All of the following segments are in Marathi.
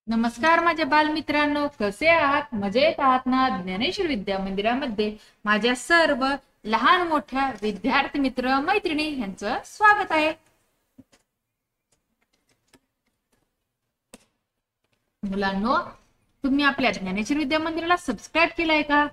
नमस्कार माझ्या बालमित्रांनो, कसे आहात? मजेत आहात ना? ज्ञानेश्वर विद्या मंदिरामध्ये माझ्या सर्व लहान मोठ्या विद्यार्थी मित्र मैत्रिणी यांचं स्वागत आहे. मुलांनो, तुम्ही आपल्या ज्ञानेश्वर विद्या मंदिराला सबस्क्राईब केलाय का?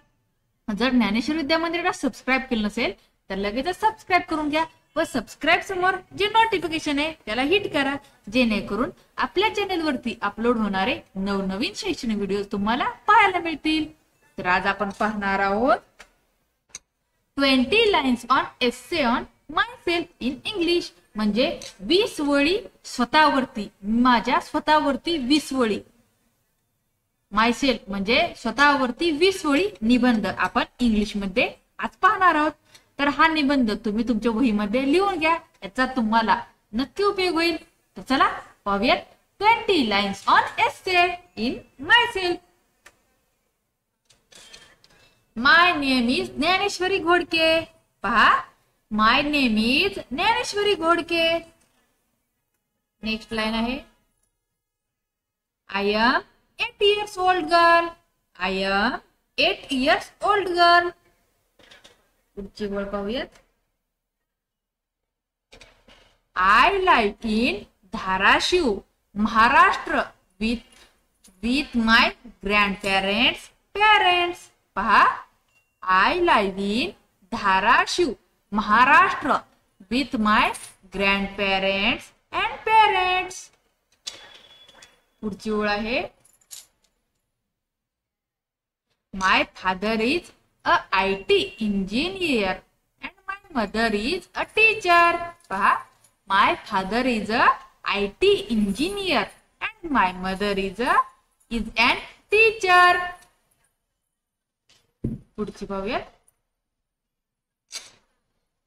जर ज्ञानेश्वर विद्या मंदिराला सबस्क्राईब केलं नसेल तर लगेच सबस्क्राईब करून घ्या व सबस्क्राईब समोर जे नोटिफिकेशन आहे त्याला हिट करा, जेणेकरून आपल्या चॅनल वरती अपलोड होणारे नवनवीन शैक्षणिक व्हिडिओ तुम्हाला पाहायला मिळतील. तर आज आपण पाहणार आहोत 20 lines on essay on myself in English, म्हणजे 20 वळी स्वतःवरती, माझ्या स्वतःवरती 20 वळी. मायसेल्फ म्हणजे स्वतःवरती 20 वळी निबंध आपण इंग्लिश मध्ये आज पाहणार आहोत. तर हा निबंध तुम्ही तुमच्या वहीमध्ये लिहून घ्या, याचा तुम्हाला नक्की उपयोग होईल. तर चला पाहूयात 20 lines on essay in myself. My name is Dnyaneshwari Ghodke. पहा, my name is Dnyaneshwari Ghodke. Next line आहे, I am 8 years old girl. I am 8 years old girl. पुढची ओळ पाहूयात. I live in Dharashiv, Maharashtra with my grandparents parents. पहा, I live in Dharashiv, Maharashtra with my grandparents and parents. पुढची ओळ आहे, My father is a IT engineer and my mother is a teacher. पहा, my father is a IT engineer and my mother is an teacher. पुढची पाहूयात.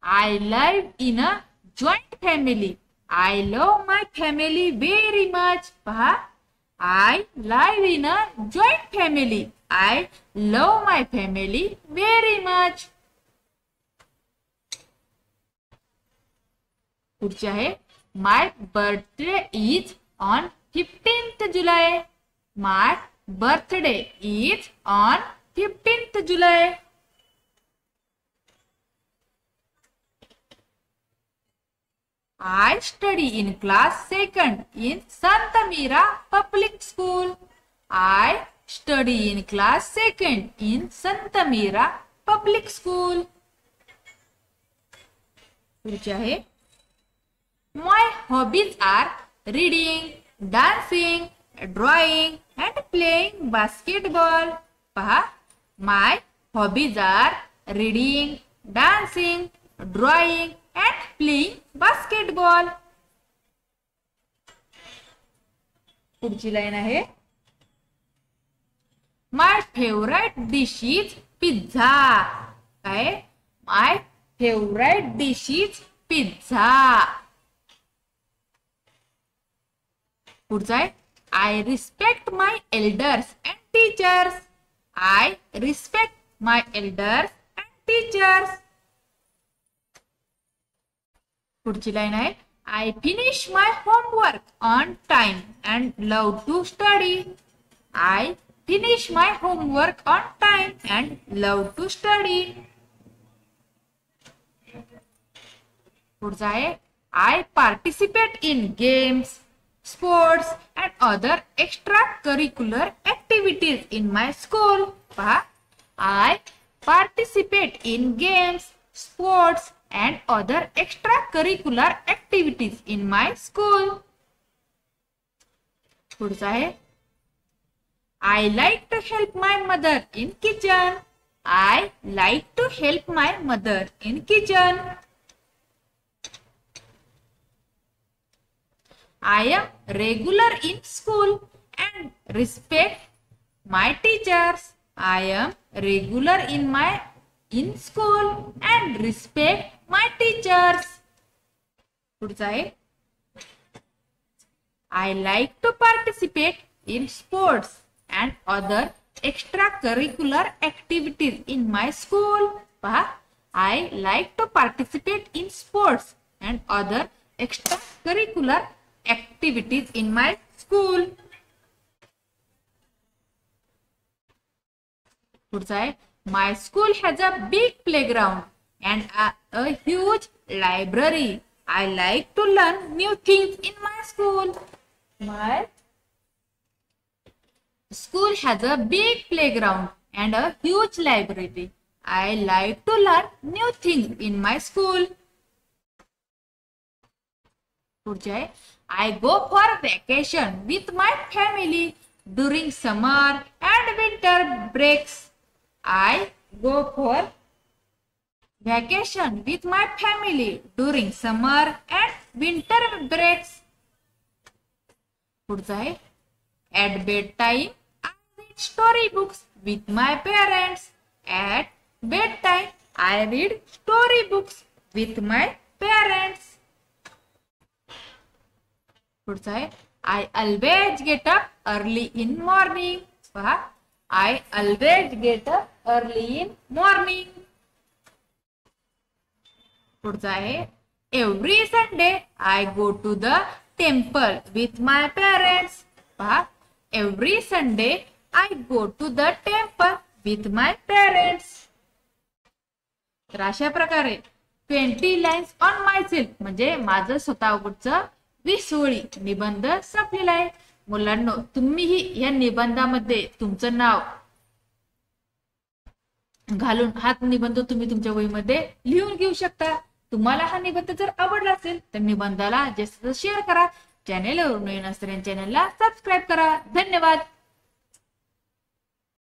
I live in a joint family. I love my family very much. पहा, I live in a joint family. I love my family very much. पुढचे आहे, My birthday is on 15th July. My birthday is on 15th July. I study in class 2nd in Santa Mira Public School. I study in class 2nd in Santa Mira Public School. पुढचे आहे, My hobbies are reading, dancing, drawing and playing basketball. पहा, My hobbies are reading, dancing, drawing and playing basketball. पुढची लाईन आहे, My favorite dish is pizza. काय? My favorite dish is pizza. पुढचा आहे, I respect my elders and teachers. I respect my elders and teachers. पुढची लाईन आहे, I finish my homework on time and love to study. I finish my homework on time and love to study. पुढचा आहे, I participate in games, sports and other extracurricular activities in my school. पहा, I participate in games, sports and other extracurricular activities in my school. पुढचा आहे, I like to help my mother in kitchen. I like to help my mother in kitchen. I am regular in school and respect my teachers. I am regular in school and respect my teachers. पुढचा आहे, I like to participate in sports and other extracurricular activities in my school. पहा, I like to participate in sports and other extracurricular activities in my school. पुढचा आहे my school has a big playground and a huge library. I like to learn new things in my school. My school has a big playground and a huge library. I like to learn new things in my school. पुढचे आहे I go for vacation with my family during summer and winter breaks. I go for vacation with my family during summer and winter breaks. पुढचा आहे at bedtime I read story books with my parents. At bedtime I read story books with my parents. पुढचा आहे I always get up early in morning. पहा I always get up early in morning. पुढचा आहे every Sunday I go to the temple with my parents. पहा every Sunday I go to the temple with my parents. तर अशा प्रकारे 20 लाईन्स ऑन माय सेल्फ म्हणजे माझं स्वतःवरचं 20 ओळी निबंध संपलेला आहे. मुलांनो तुम्हीही या निबंधामध्ये तुमचं नाव घालून हा निबंध तुम्ही तुमच्या वहीमध्ये लिहून घेऊ शकता. तुम्हाला हा निबंध जर आवडला असेल तर निबंधाला जास्त शेअर करा. चॅनेलवरून नवीन असणाऱ्या चॅनेलला सबस्क्राईब करा. धन्यवाद.